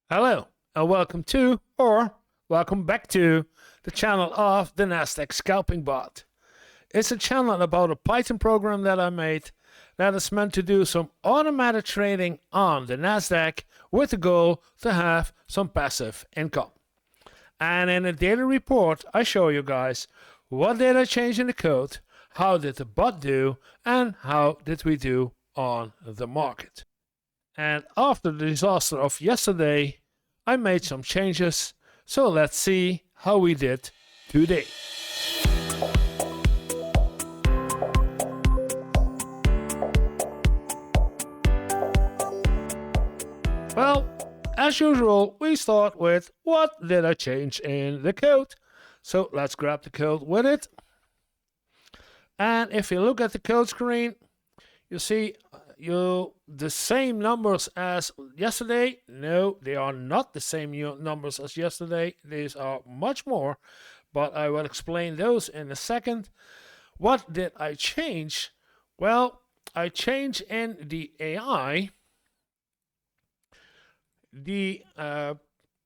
Hello, and welcome to, or welcome back to, the channel of the Nasdaq Scalping Bot. It's a channel about a Python program that I made that is meant to do some automatic trading on the Nasdaq with the goal to have some passive income. And in a daily report, I show you guys what did I change in the code, how did the bot do, and how did we do on the market. And after the disaster of yesterday, I made some changes, so let's see how we did today. Well, as usual, we start with what did I change in the code. So let's grab the code with it. And if you look at the code screen, you see the same numbers as yesterday. No, they are not the same numbers as yesterday. These are much more, but I will explain those in a second. What did I change? Well, I changed in the AI.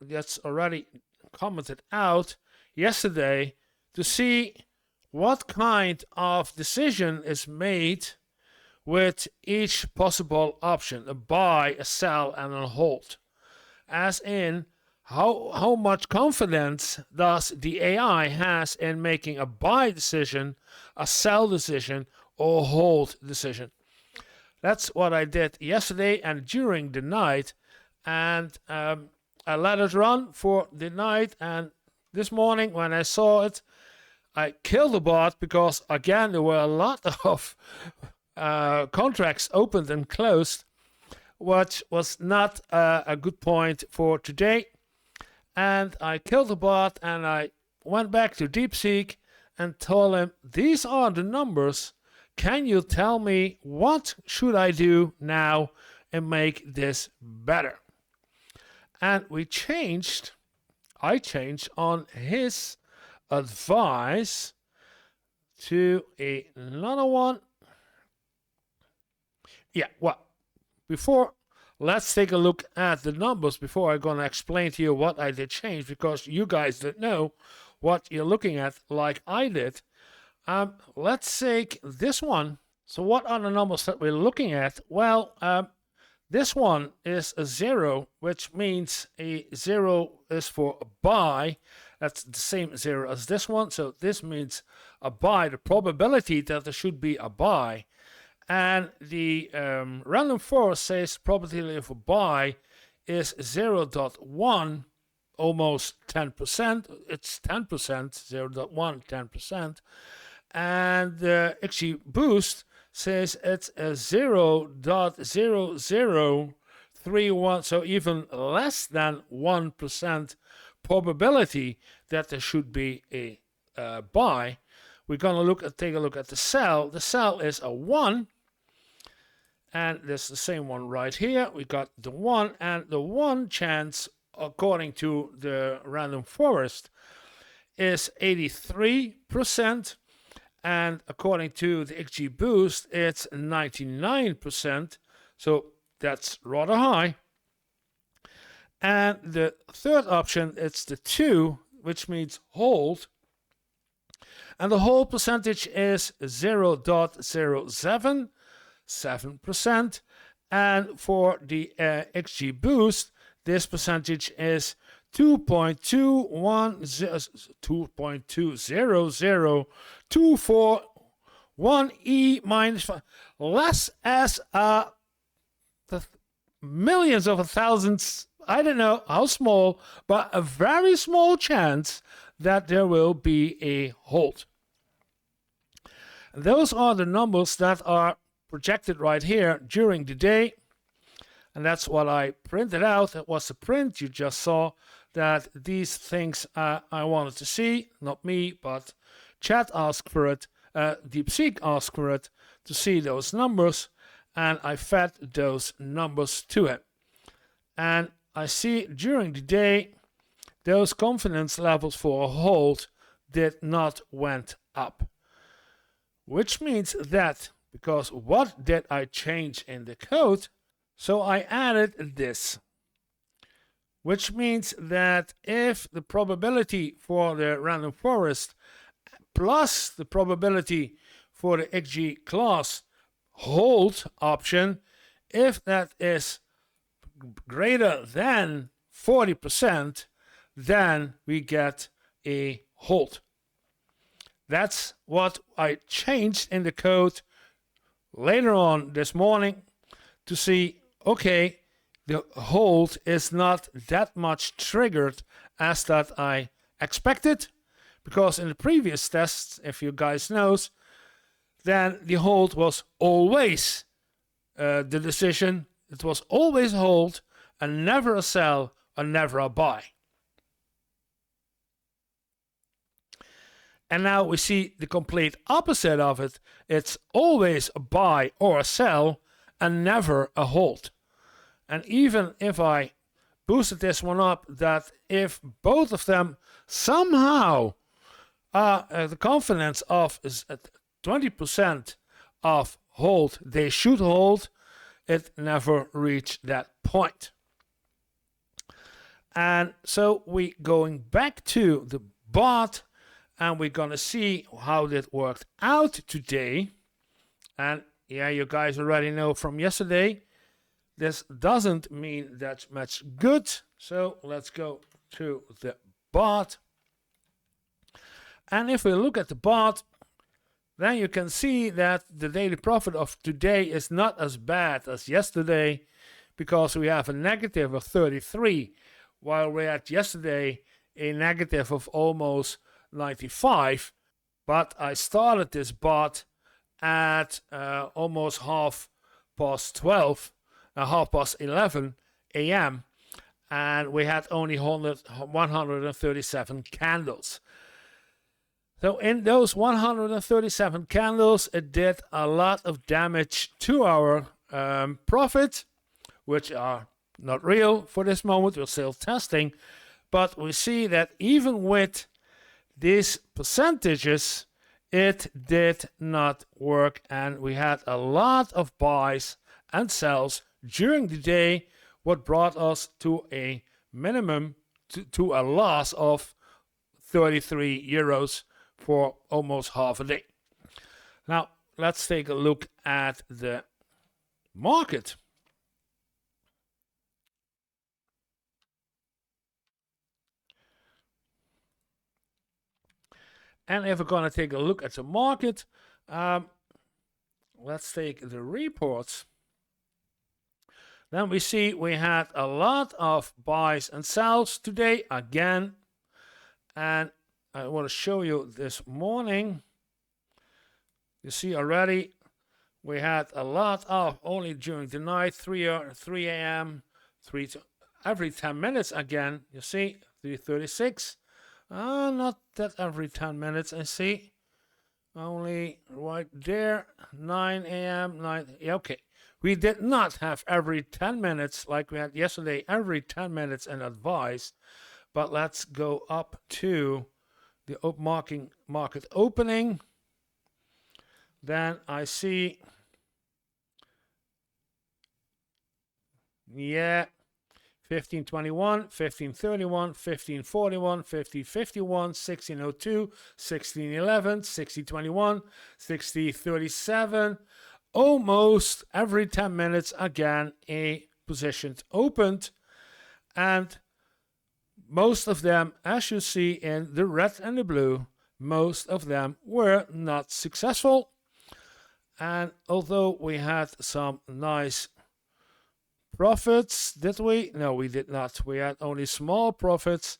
That's already commented out yesterday to see what kind of decision is made with each possible option, a buy, a sell, and a hold. As in, how much confidence does the AI has in making a buy decision, a sell decision, or hold decision. That's what I did yesterday and during the night, and I let it run for the night, and this morning when I saw it, I killed the bot because, again, there were a lot of contracts opened and closed, which was not a good point for today. And I killed the bot and I went back to DeepSeek and told him, these are the numbers. Can you tell me what should I do now and make this better? And I changed on his advice to another one. Yeah, well, let's take a look at the numbers before I'm going to explain to you what I did change, because you guys don't know what you're looking at like I did. Let's take this one. So what are the numbers that we're looking at? Well, this one is a 0, which means a 0 is for a buy. That's the same 0 as this one. So this means a buy, the probability that there should be a buy. And the random forest says probability of a buy is 0.1, almost 10%. It's 10%, 0.1, 10%. And the XGBoost says it's a 0.0031, so even less than 1% probability that there should be a buy. We're going to take a look at the sell. The sell is a 1. And there's the same one right here. We got the 1, and the 1 chance, according to the random forest, is 83%. And according to the XGBoost, it's 99%. So that's rather high. And the third option, it's the 2, which means hold. And the hold percentage is 0.077%. And for the XGBoost, this percentage is 2.20024 E minus 5, less as the millions of thousands, I don't know how small, but a very small chance that there will be a hold. Those are the numbers that are projected right here during the day. And that's what I printed out. That was the print you just saw, that these things I wanted to see, not me, but chat asked for it, DeepSeek asked for it, to see those numbers, and I fed those numbers to it. And I see during the day, those confidence levels for a hold did not went up. Which means that, because what did I change in the code? So I added this. which means that if the probability for the random forest plus the probability for the XG class hold option, if that is greater than 40%, then we get a hold. That's what I changed in the code later on this morning to see, okay, the hold is not that much triggered as that I expected, because in the previous tests, if you guys knows, then the hold was always the decision. It was always a hold and never a sell and never a buy. And now we see the complete opposite of it. It's always a buy or a sell and never a hold. And even if I boosted this one up, that if both of them somehow the confidence of is at 20% of hold, they should hold, it never reached that point. And so we going back to the bot, and we're gonna see how that worked out today. And yeah, you guys already know from yesterday, this doesn't mean that much good. So let's go to the bot. And if we look at the bot, then you can see that the daily profit of today is not as bad as yesterday, because we have a negative of 33, while we had yesterday a negative of almost 95. But I started this bot at almost 11 a.m. and we had only 137 candles. So in those 137 candles, it did a lot of damage to our profit, which are not real for this moment. We're still testing, but we see that even with these percentages, it did not work, and we had a lot of buys and sells during the day, what brought us to a minimum, to a loss of 33 euros for almost half a day. Now, let's take a look at the market. And if we're going to take a look at the market, let's take the reports. Then we see we had a lot of buys and sells today again. And I want to show you this morning. You see already we had a lot of only during the night, 3 a.m., every 10 minutes again. You see, 3:36. Not that every 10 minutes, I see. Only right there, 9 a.m., 9, yeah, okay. We did not have every 10 minutes like we had yesterday, every 10 minutes in advice. But let's go up to the market opening. Then I see, yeah, 1521, 1531, 1541, 1551, 1602, 1611, 1621, 1637. Almost every 10 minutes again a position opened, and most of them, as you see in the red and the blue, most of them were not successful. And although we had some nice profits, did we? No, we did not. We had only small profits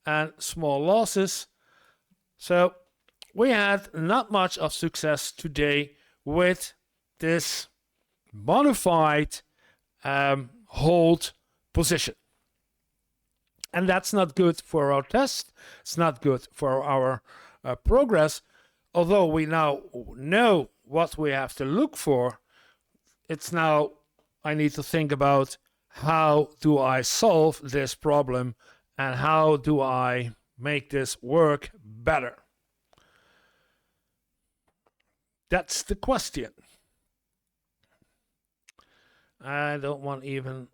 and small losses. So we had not much of success today with this modified hold position. And that's not good for our test. It's not good for our progress. Although we now know what we have to look for, it's now I need to think about how do I solve this problem and how do I make this work better. That's the question. I don't want even,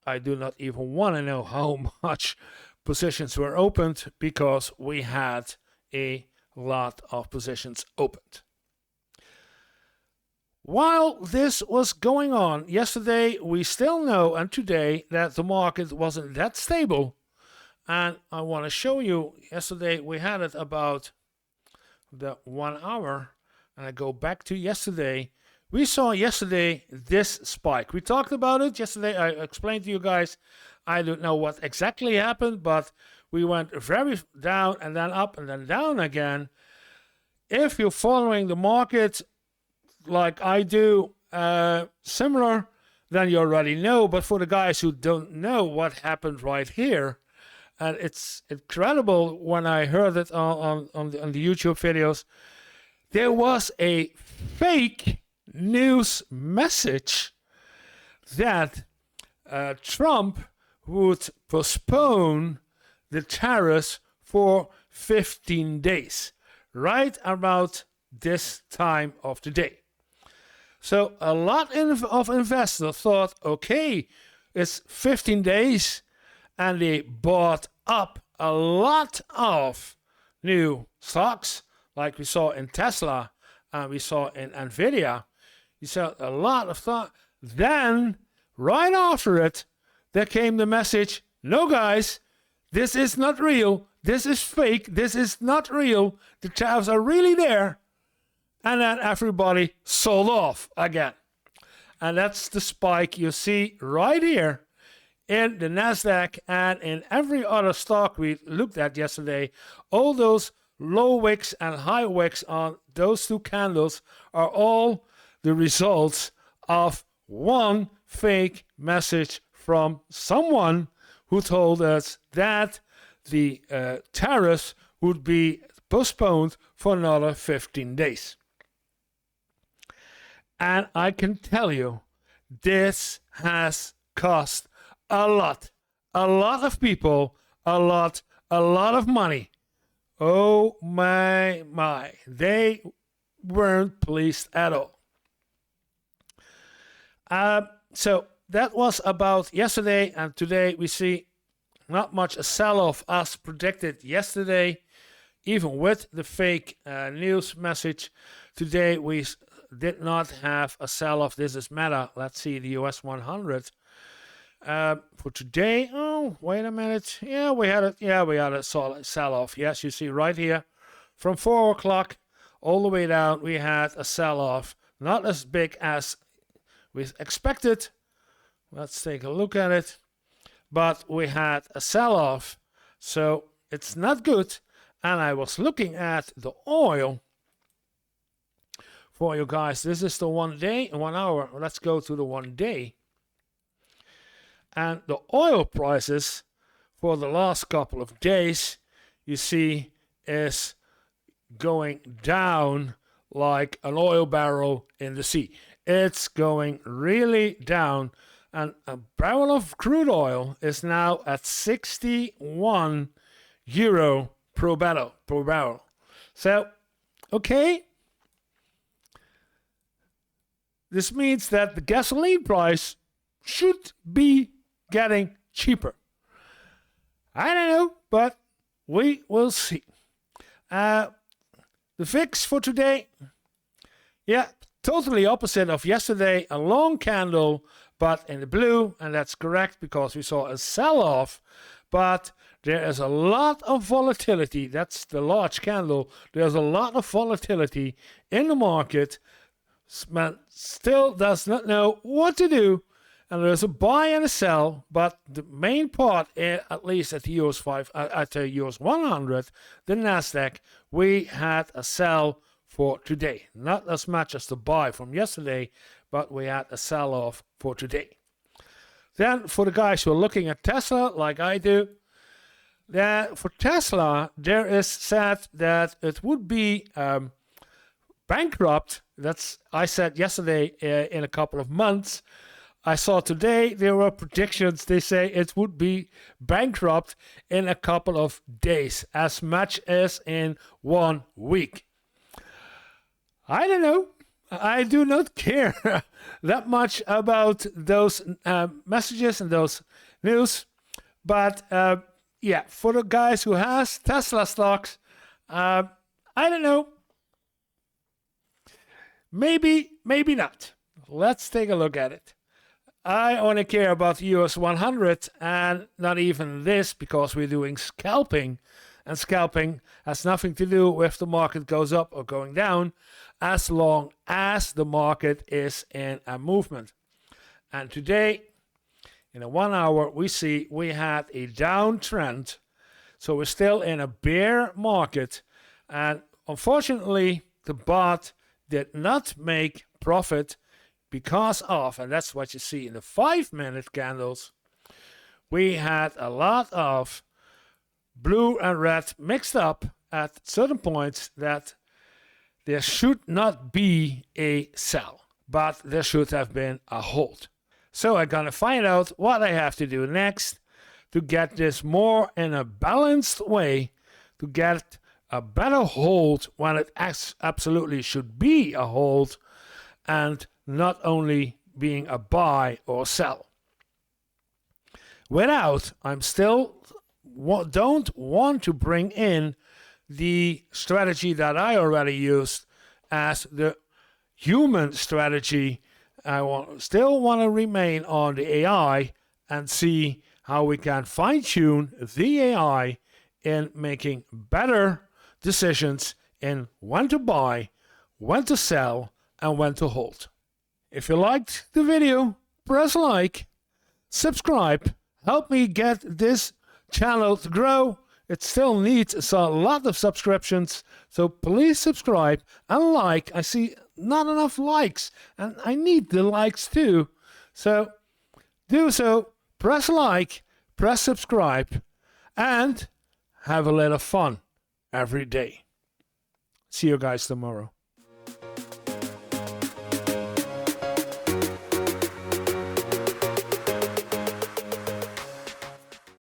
I do not even want to know how much positions were opened because we had a lot of positions opened. While this was going on yesterday, we still know, and today, that the market wasn't that stable. And I want to show you, yesterday we had it about the 1 hour, and I go back to yesterday. We saw yesterday this spike. We talked about it yesterday. I explained to you guys, I don't know what exactly happened, but we went very down and then up and then down again. If you're following the market like I do, similar, then you already know. But for the guys who don't know what happened right here, and it's incredible when I heard it on the YouTube videos, there was a fake news message that Trump would postpone the tariffs for 15 days, right about this time of the day. So a lot of investors thought, okay, it's 15 days, and they bought up a lot of new stocks, like we saw in Tesla and we saw in Nvidia. You saw a lot of thought. Then, right after it, there came the message, no guys, this is not real, this is fake, this is not real, the tariffs are really there. And then everybody sold off again. And that's the spike you see right here in the Nasdaq and in every other stock we looked at yesterday. All those low wicks and high wicks on those two candles are all the results of one fake message from someone who told us that the tariffs would be postponed for another 15 days. And I can tell you, this has cost a lot of people, a lot of money. Oh my, they weren't pleased at all. So that was about yesterday, and today we see not much a sell-off as predicted yesterday, even with the fake news message. Today we did not have a sell-off. This is Meta. Let's see the US 100. For today, oh, wait a minute. Yeah, we had a solid sell-off. Yes, you see right here. From 4 o'clock all the way down, we had a sell-off. Not as big as we expected. Let's take a look at it. But we had a sell-off. So it's not good. And I was looking at the oil for you guys. This is the 1 day, 1 hour. Let's go to the 1 day. And the oil prices for the last couple of days, you see, is going down like an oil barrel in the sea. It's going really down. And a barrel of crude oil is now at 61 euro per barrel. So, okay. This means that the gasoline price should be getting cheaper. I don't know, but we will see. The VIX for today, yeah, totally opposite of yesterday. A long candle, but in the blue, and that's correct because we saw a sell-off, but there is a lot of volatility. That's the large candle. There's a lot of volatility in the market. Man still does not know what to do, and there's a buy and a sell, but the main part, at least at the US 100, the Nasdaq, we had a sell for today. Not as much as the buy from yesterday, but we had a sell-off for today. Then for the guys who are looking at Tesla, like I do, for Tesla, there is said that it would be bankrupt. I said yesterday in a couple of months. I saw today there were predictions. They say it would be bankrupt in a couple of days, as much as in 1 week. I don't know. I do not care that much about those messages and those news. But yeah, for the guys who has Tesla stocks, I don't know. Maybe, maybe not. Let's take a look at it. I only care about the US 100 and not even this because we're doing scalping. And scalping has nothing to do with the market goes up or going down as long as the market is in a movement. And today, in a 1 hour, we see we had a downtrend. So we're still in a bear market. And unfortunately, the bot did not make profit because of, and that's what you see in the 5-minute candles, we had a lot of blue and red mixed up at certain points that there should not be a sell, but there should have been a hold. So I'm gonna find out what I have to do next to get this more in a balanced way, to get a better hold when it absolutely should be a hold and not only being a buy or sell. Without, I'm still don't want to bring in the strategy that I already used as the human strategy. I still want to remain on the AI and see how we can fine-tune the AI in making better decisions in when to buy, when to sell, and when to hold. If you liked the video, press like, subscribe, help me get this channel to grow. It still needs a lot of subscriptions, so please subscribe and like. I see not enough likes, and I need the likes too. So do so, press like, press subscribe, and have a little fun every day. See you guys tomorrow.